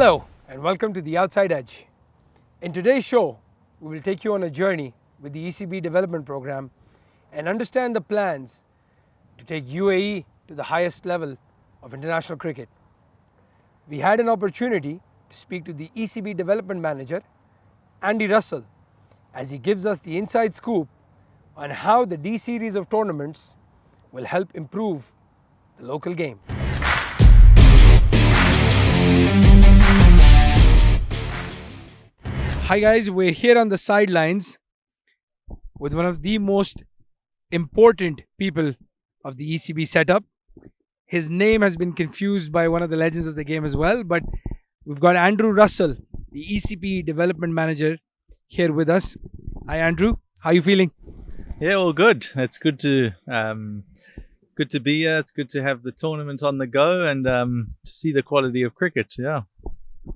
Hello and welcome to The Outside Edge. In today's show, we will take you on a journey with the ECB development program and understand the plans to take UAE to the highest level of international cricket. We had an opportunity to speak to the ECB development manager, Andy Russell, as he gives us the inside scoop on how the D series of tournaments will help improve the local game. Hi guys, we're here on the sidelines with one of the most important people of the ECB setup. His name has been confused by one of the legends of the game as well, but we've got Andrew Russell, the ECB development manager, here with us. Hi Andrew, how are you feeling? Yeah, well, good. It's good to be here. It's good to have the tournament on the go and to see the quality of cricket. Yeah.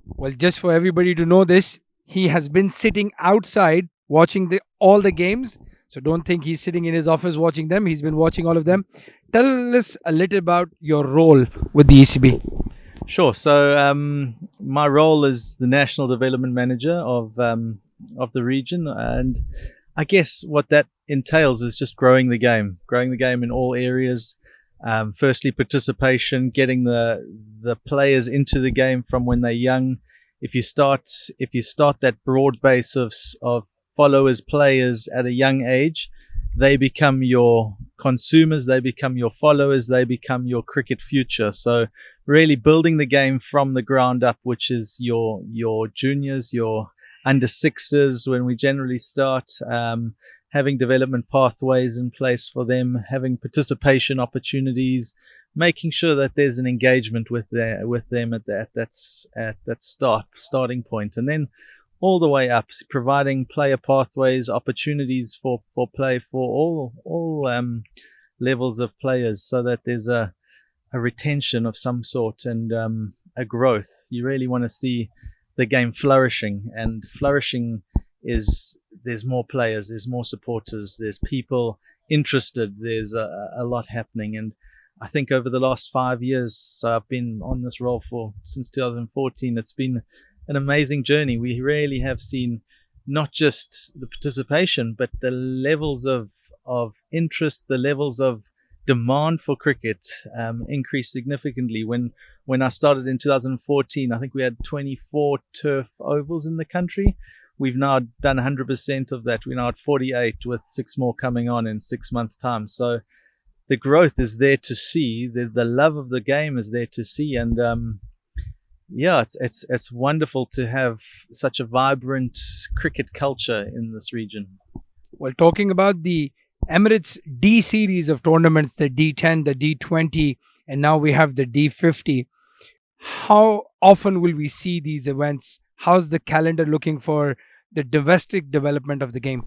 Well, just for everybody to know this, he has been sitting outside watching all the games. So don't think he's sitting in his office watching them. He's been watching all of them. Tell us a little about your role with the ECB. Sure. So my role is the national development manager of the region, and I guess what that entails is just growing the game in all areas. Firstly, participation, getting the players into the game from when they're young. If you start that broad base of followers, players at a young age, they become your consumers, they become your followers, they become your cricket future. So really building the game from the ground up, which is your juniors, your under sixes when we generally start, having development pathways in place for them, having participation opportunities, making sure that there's an engagement with them at that starting point, and then all the way up, providing player pathways, opportunities for play for all levels of players, so that there's a retention of some sort and a growth. You really want to see the game flourishing, and flourishing is there's more players, there's more supporters, there's people interested, there's a lot happening. And I think over the last 5 years, so I've been on this role since 2014, it's been an amazing journey. We really have seen not just the participation, but the levels of interest, the levels of demand for cricket increased significantly. When I started in 2014, I think we had 24 turf ovals in the country. We've now done 100% of that. We're now at 48, with 6 more coming on in 6 months' time. So the growth is there to see. The love of the game is there to see, and it's wonderful to have such a vibrant cricket culture in this region. Well, talking about the Emirates D series of tournaments, the D10, the D20, and now we have the D50. How often will we see these events? How's the calendar looking for the domestic development of the game?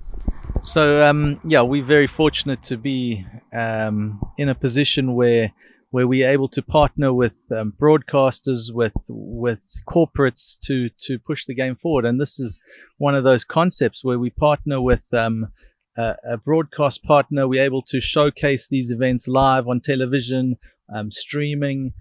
So we're very fortunate to be in a position where we're able to partner with broadcasters, with corporates to push the game forward. And this is one of those concepts where we partner with a broadcast partner. We're able to showcase these events live on television, streaming.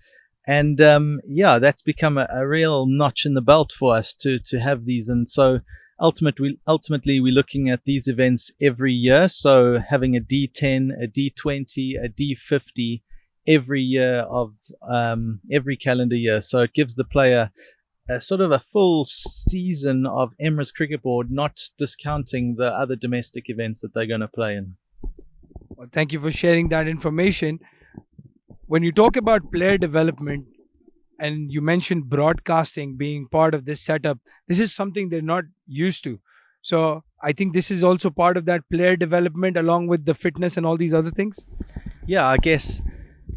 And that's become a real notch in the belt for us to have these. And so ultimately we're looking at these events every year. So having a D10, a D20, a D50 every year of every calendar year. So it gives the player a sort of a full season of Emirates Cricket Board, not discounting the other domestic events that they're going to play in. Well, thank you for sharing that information. When you talk about player development, and you mentioned broadcasting being part of this setup, this is something they're not used to. So I think this is also part of that player development, along with the fitness and all these other things. Yeah, I guess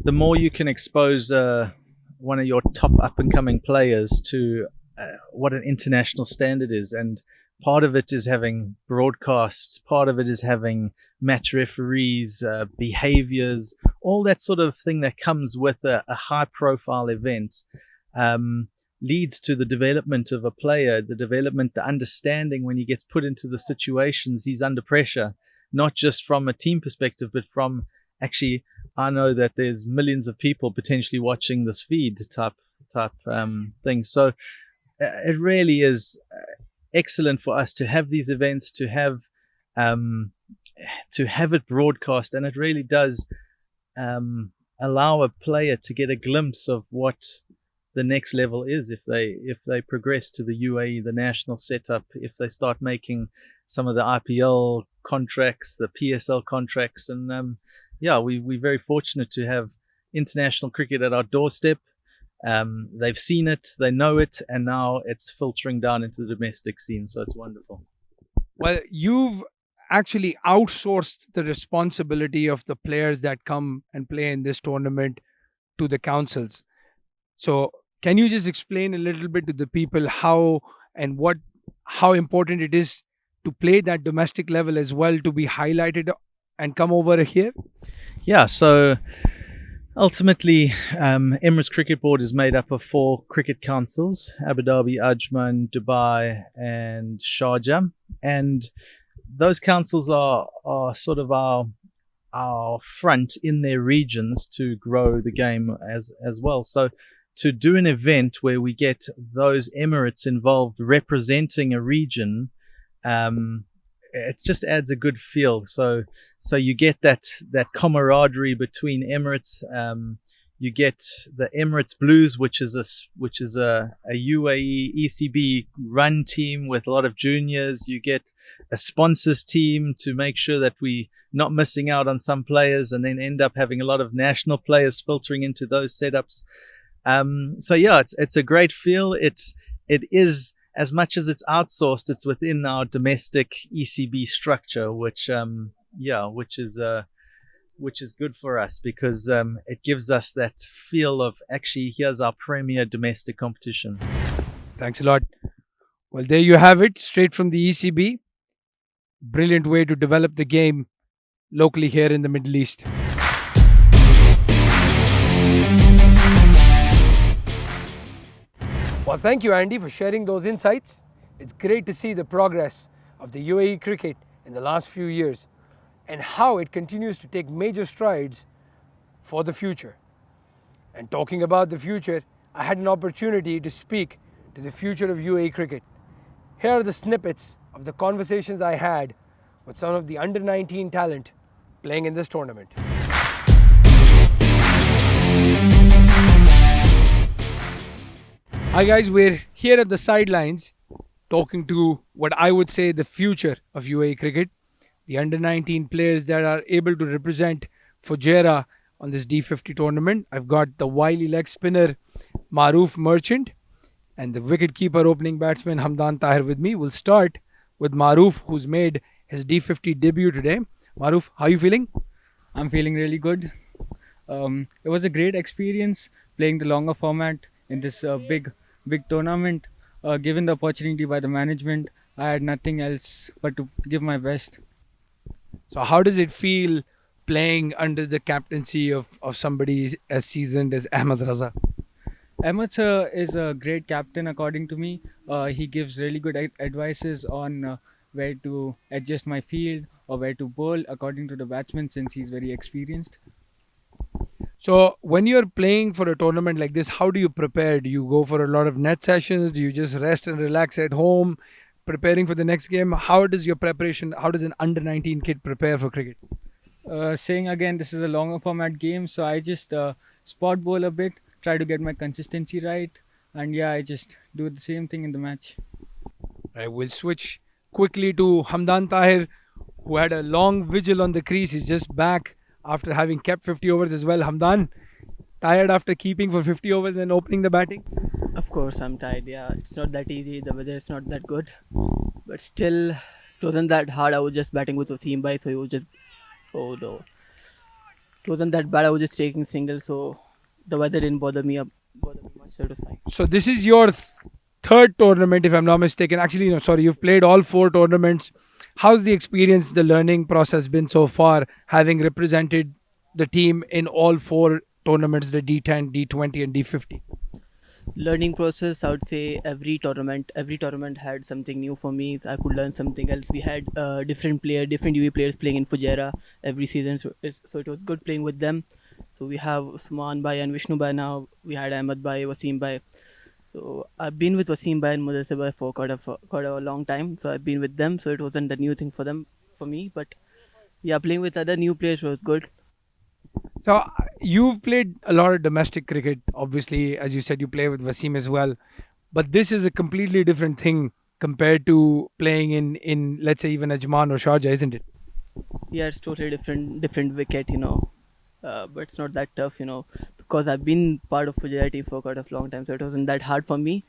the more you can expose one of your top up-and-coming players to what an international standard is, and part of it is having broadcasts, part of it is having match referees, behaviors, all that sort of thing that comes with a high-profile event, leads to the development of a player, the understanding when he gets put into the situations he's under pressure, not just from a team perspective, but from actually, I know that there's millions of people potentially watching this feed type thing. So it really is excellent for us to have these events, um, to have it broadcast, and it really does allow a player to get a glimpse of what the next level is if they progress to the UAE, the national setup, if they start making some of the IPL contracts, the PSL contracts, and we're very fortunate to have international cricket at our doorstep. They've seen it, they know it, and now it's filtering down into the domestic scene. So it's wonderful. Well, you've actually outsourced the responsibility of the players that come and play in this tournament to the councils. So, can you just explain a little bit to the people how important it is to play that domestic level as well, to be highlighted and come over here? Yeah, so ultimately, Emirates Cricket Board is made up of 4 cricket councils: Abu Dhabi, Ajman, Dubai, and Sharjah. And those councils are sort of our front in their regions to grow the game as well. So to do an event where we get those Emirates involved representing a region, it just adds a good feel. So you get that camaraderie between Emirates. You get the Emirates Blues, which is a UAE ECB run team with a lot of juniors. You get a sponsors team to make sure that we not missing out on some players, and then end up having a lot of national players filtering into those setups. It's a great feel. It is, as much as it's outsourced, it's within our domestic ECB structure, which is good for us, because it gives us that feel of, actually, here's our premier domestic competition. Thanks a lot. Well, there you have it, straight from the ECB. Brilliant way to develop the game locally here in the Middle East. Well, thank you, Andy, for sharing those insights. It's great to see the progress of the UAE cricket in the last few years and how it continues to take major strides for the future. And talking about the future, I had an opportunity to speak to the future of UAE cricket. Here are the snippets of the conversations I had with some of the under-19 talent playing in this tournament. Hi guys, we're here at the sidelines talking to what I would say the future of UAE cricket, the under-19 players that are able to represent Fujairah on this D50 tournament. I've got the wily leg spinner Maroof Merchant and the wicket-keeper opening batsman Hamdan Tahir with me. We'll start with Maroof, who's made his D50 debut today. Maroof, how are you feeling? I'm feeling really good. It was a great experience playing the longer format in this big tournament. Given the opportunity by the management, I had nothing else but to give my best. So how does it feel playing under the captaincy of somebody as seasoned as Ahmed Raza? Ahmed is a great captain according to me. He gives really good advices on where to adjust my field or where to bowl according to the batsman, since he's very experienced. So when you're playing for a tournament like this, how do you prepare? Do you go for a lot of net sessions? Do you just rest and relax at home, preparing for the next game? How does an under-19 kid prepare for cricket? Saying again, this is a longer format game, so I just spot bowl a bit, try to get my consistency right, and I just do the same thing in the match. Right, we'll switch quickly to Hamdan Tahir, who had a long vigil on the crease. He's just back after having kept 50 overs as well. Hamdan, tired after keeping for 50 overs and opening the batting? Of course, I'm tired. Yeah, it's not that easy. The weather is not that good, but still, it wasn't that hard. I was just batting with Wasim bhai, so he was just, oh no, it wasn't that bad. I was just taking singles, so the weather didn't bother me much. So it was fine. So this is your third tournament, if I'm not mistaken. Actually, no, sorry, you've played all 4 tournaments. How's the experience, the learning process been so far, having represented the team in all 4 tournaments, the D10, D20 and D50? Learning process, I would say every tournament had something new for me. So I could learn something else. We had different UAE players playing in Fujairah every season, so it was good playing with them. So we have Usman bhai and Vishnu bhai now. We had Ahmed bhai, Wasim bhai. So I've been with Wasim Bhai and Mudassir Bhai for quite a long time. So I've been with them, so it wasn't a new thing for me. But yeah, playing with other new players was good. So you've played a lot of domestic cricket. Obviously, as you said, you play with Wasim as well. But this is a completely different thing compared to playing in let's say even Ajman or Sharjah, isn't it? Yeah, it's totally different wicket, but it's not that tough, because I've been part of Fujairah for quite a long time, so it wasn't that hard for me.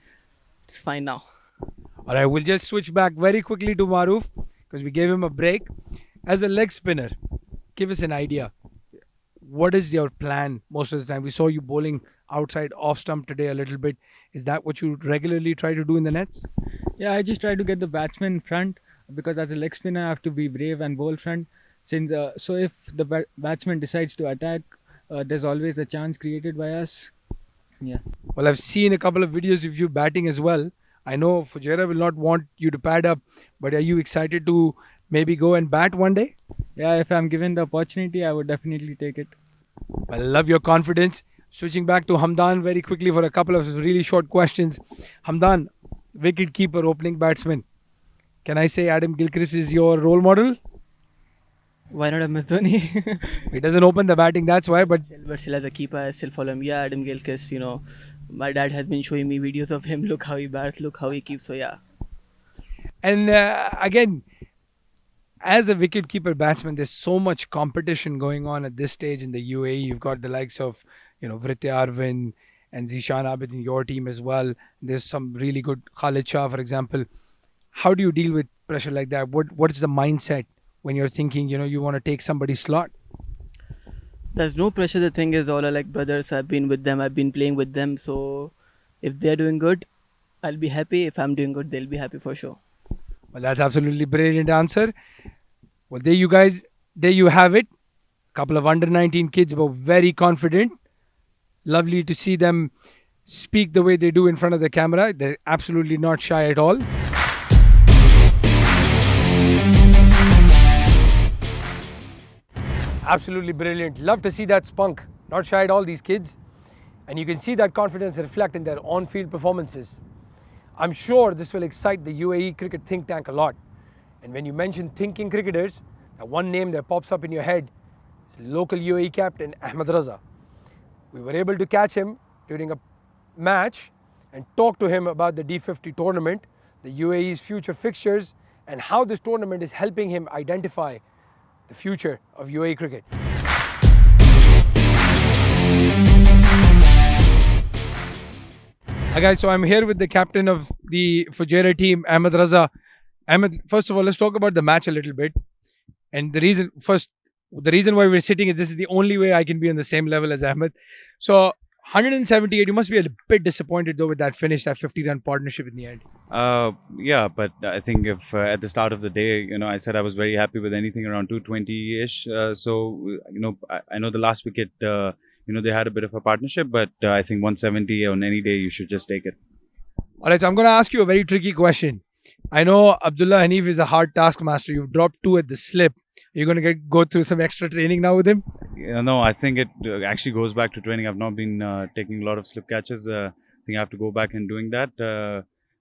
It's fine now. All right, we'll just switch back very quickly to Maruf because we gave him a break. As a leg spinner, give us an idea. What is your plan most of the time? We saw you bowling outside off stump today a little bit. Is that what you regularly try to do in the nets? Yeah, I just try to get the batsman in front because as a leg spinner, I have to be brave and bowl front. Since so, if the batsman decides to attack, there's always a chance created by us. Yeah. Well, I've seen a couple of videos of you batting as well. I know Fujairah will not want you to pad up, but are you excited to maybe go and bat one day? Yeah, if I'm given the opportunity, I would definitely take it. I love your confidence. Switching back to Hamdan very quickly for a couple of really short questions. Hamdan, wicket keeper, opening batsman. Can I say Adam Gilchrist is your role model? Why not MS Dhoni? He doesn't open the batting, that's why. But But still, as a keeper, I still follow him. Yeah, Adam Gilchrist, my dad has been showing me videos of him. Look how he bats, look how he keeps. So yeah. and again, as a wicket-keeper batsman, there's so much competition going on at this stage in the UAE. You've got the likes of, Vritti Arvin and Zishan Abid in your team as well. There's some really good Khalid Shah, for example. How do you deal with pressure like that? What is the mindset when you're thinking, you want to take somebody's slot? There's no pressure. The thing is, all are like brothers. I've been with them. I've been playing with them. So if they're doing good, I'll be happy. If I'm doing good, they'll be happy for sure. Well, that's absolutely brilliant answer. Well, there you have it. Couple of under 19 kids were very confident. Lovely to see them speak the way they do in front of the camera. They're absolutely not shy at all. Absolutely brilliant. Love to see that spunk. Not shy at all, these kids. And you can see that confidence reflect in their on-field performances. I'm sure this will excite the UAE cricket think tank a lot. And when you mention thinking cricketers, the one name that pops up in your head is local UAE captain Ahmed Raza. We were able to catch him during a match and talk to him about the D50 tournament, the UAE's future fixtures, and how this tournament is helping him identify the future of UAE cricket. Hi guys, so I'm here with the captain of the Fujairah team, Ahmed Raza. Ahmed, first of all, let's talk about the match a little bit. And the reason why we're sitting is this is the only way I can be on the same level as Ahmed. So 178, you must be a bit disappointed though with that finish, that 50-run partnership in the end. Yeah, but I think if at the start of the day, I said I was very happy with anything around 220-ish. I know the last wicket, they had a bit of a partnership, but I think 170 on any day, you should just take it. All right, so I'm going to ask you a very tricky question. I know Abdullah Hanif is a hard taskmaster. You've dropped 2 at the slip. You're going to go through some extra training now with him? No, I think it actually goes back to training. I've not been taking a lot of slip catches. I think I have to go back and doing that.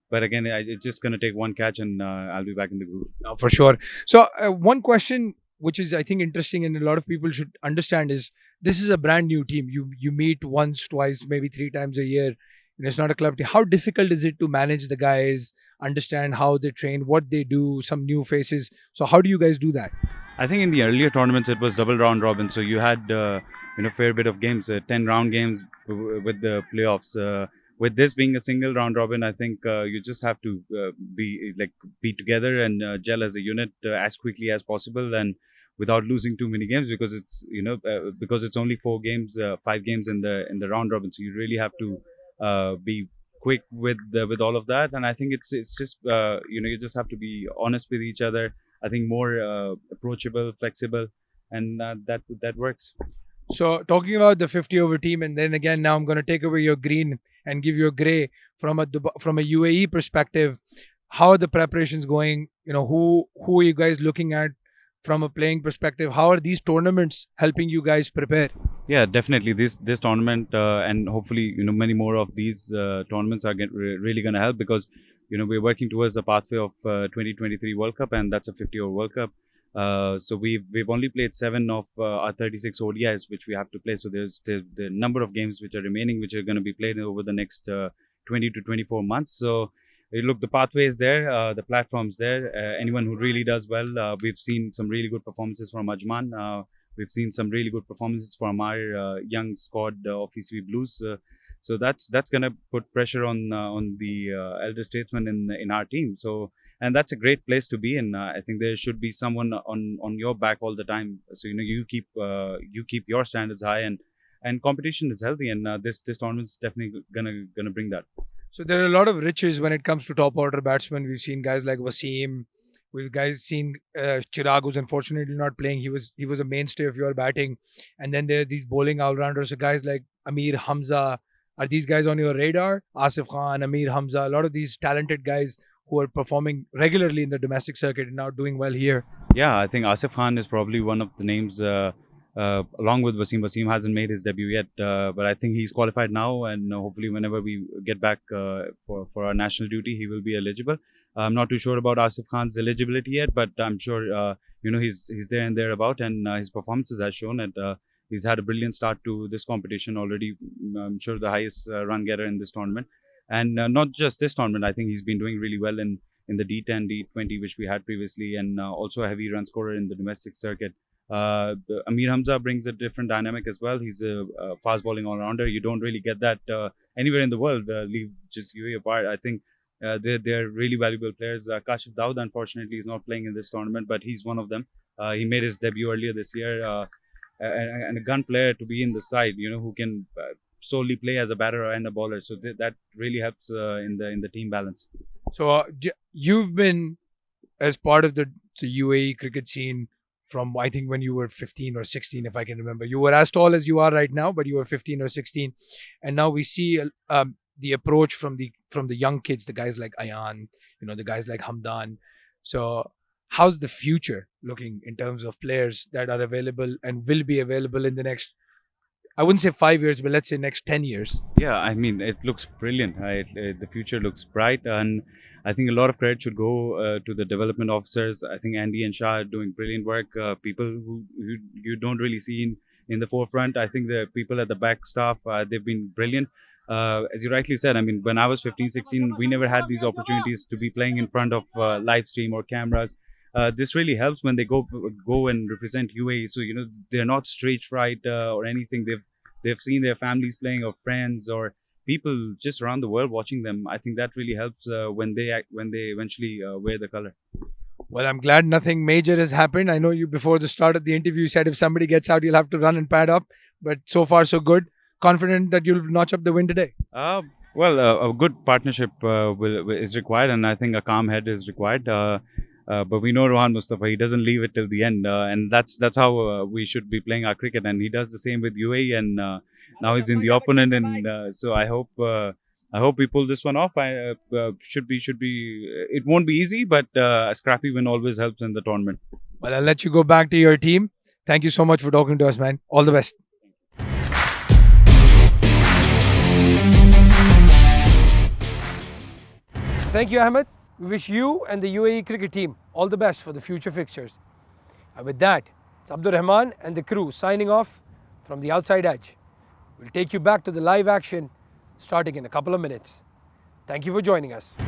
But again, it's just going to take one catch and I'll be back in the groove. No, for sure. So one question which is I think interesting and a lot of people should understand is this is a brand new team. You meet once, twice, maybe 3 times a year. And it's not a club team. How difficult is it to manage the guys, understand how they train, what they do, some new faces? So how do you guys do that? I think in the earlier tournaments it was double round robin, so you had fair bit of games, 10 round games with the playoffs. With this being a single round robin, I think you just have to be together and gel as a unit as quickly as possible and without losing too many games because it's only 4 games, 5 games in the round robin, so you really have to be quick with all of that. And I think it's just you just have to be honest with each other. I think more approachable, flexible, and that works. So talking about the 50 over team, and then again now I'm going to take away your green and give you a grey from a UAE perspective. How are the preparations going? Who are you guys looking at from a playing perspective? How are these tournaments helping you guys prepare? Yeah, definitely. This tournament and hopefully many more of these tournaments are really going to help, because we're working towards the pathway of 2023 World Cup, and that's a 50-over World Cup. So we've only played 7 of our 36 ODIs which we have to play. So there's the number of games which are remaining, which are going to be played over the next 20 to 24 months. So look, the pathway is there, the platform's there. Anyone who really does well, we've seen some really good performances from Ajman. We've seen some really good performances from our young squad of ECB Blues. So that's going to put pressure on the elder statesmen in our team. So, and that's a great place to be in. I think there should be someone on your back all the time. So you keep your standards high, and competition is healthy. And this tournament is definitely gonna bring that. So there are a lot of riches when it comes to top order batsmen. We've seen guys like Wasim. We've seen Chirag, who's unfortunately not playing. He was a mainstay of your batting. And then there are these bowling all-rounders. So guys like Amir Hamza. Are these guys on your radar? Asif Khan, Amir Hamza, a lot of these talented guys who are performing regularly in the domestic circuit and now doing well here. Yeah, I think Asif Khan is probably one of the names, along with Wasim. Wasim hasn't made his debut yet, but I think he's qualified now, and hopefully whenever we get back for our national duty, he will be eligible. I'm not too sure about Asif Khan's eligibility yet, but I'm sure he's there and thereabout, and his performances has shown that he's had a brilliant start to this competition already. I'm sure the highest run getter in this tournament, and not just this tournament. I think he's been doing really well in the D10, D20, which we had previously, and also a heavy run scorer in the domestic circuit. Amir Hamza brings a different dynamic as well. He's a fast bowling all-rounder. You don't really get that anywhere in the world. Leave just UAE apart. I think they're really valuable players. Kashif Daud, unfortunately, is not playing in this tournament, but he's one of them. He made his debut earlier this year, and a gun player to be in the side, who can solely play as a batter and a bowler. So that really helps in the team balance. So you've been as part of the UAE cricket scene from, I think, when you were 15 or 16, if I can remember. You were as tall as you are right now, but you were 15 or 16. And now we see the approach from the young kids, the guys like Ayan, the guys like Hamdan. So how's the future looking in terms of players that are available and will be available in the next, I wouldn't say 5 years, but let's say next 10 years? Yeah, I mean, it looks brilliant. The future looks bright, and I think a lot of credit should go to the development officers. I think Andy and Shah are doing brilliant work. People who you don't really see in the forefront. I think the people at the back staff, they've been brilliant. As you rightly said, I mean, when I was 15, 16, we never had these opportunities to be playing in front of live stream or cameras. This really helps when they go and represent UAE. So they're not stage fright or anything. They've seen their families playing, or friends, or people just around the world watching them. I think that really helps when they eventually wear the color. Well, I'm glad nothing major has happened. I know you, before the start of the interview, said if somebody gets out, you'll have to run and pad up. But so far, so good. Confident that you'll notch up the win today? Well, a good partnership is required, and I think a calm head is required. But we know Rohan Mustafa, he doesn't leave it till the end, and that's how we should be playing our cricket. And he does the same with UAE, and now he's in the opponent, and so I hope we pull this one off. Should be. It won't be easy, but a scrappy win always helps in the tournament. Well, I'll let you go back to your team. Thank you so much for talking to us, man. All the best. Thank you, Ahmed. We wish you and the UAE cricket team all the best for the future fixtures. And with that, it's Abdul Rehman and the crew signing off from the outside edge. We'll take you back to the live action starting in a couple of minutes. Thank you for joining us.